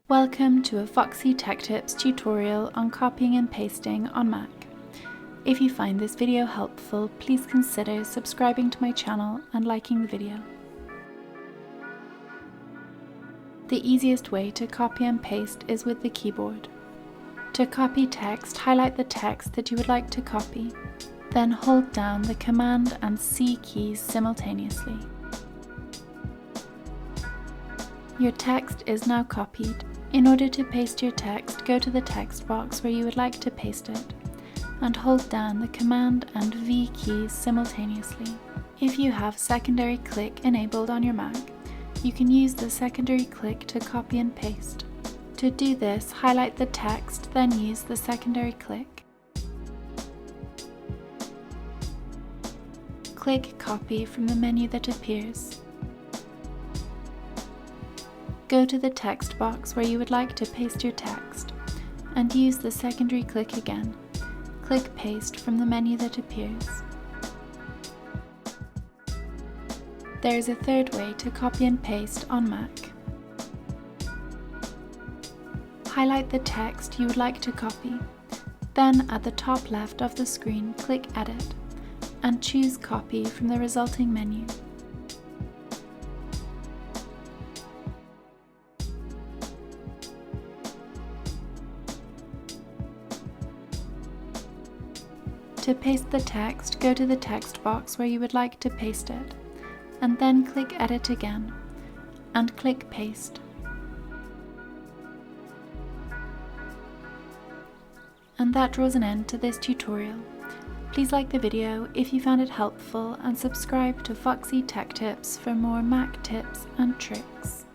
Welcome to a Foxy Tech Tips tutorial on copying and pasting on Mac. If you find this video helpful, please consider subscribing to my channel and liking the video. The easiest way to copy and paste is with the keyboard. To copy text, highlight the text that you would like to copy, then hold down the Command and C keys simultaneously. Your text is now copied. In order to paste your text, go to the text box where you would like to paste it, and hold down the Command and V keys simultaneously. If you have secondary click enabled on your Mac, you can use the secondary click to copy and paste. To do this, highlight the text, then use the secondary click. Click Copy from the menu that appears. Go to the text box where you would like to paste your text, and use the secondary click again. Click Paste from the menu that appears. There is a third way to copy and paste on Mac. Highlight the text you would like to copy, then at the top left of the screen click Edit, and choose Copy from the resulting menu. To paste the text, go to the text box where you would like to paste it, and then click Edit again, and click Paste. And that draws an end to this tutorial. Please like the video if you found it helpful, and subscribe to Foxy Tech Tips for more Mac tips and tricks.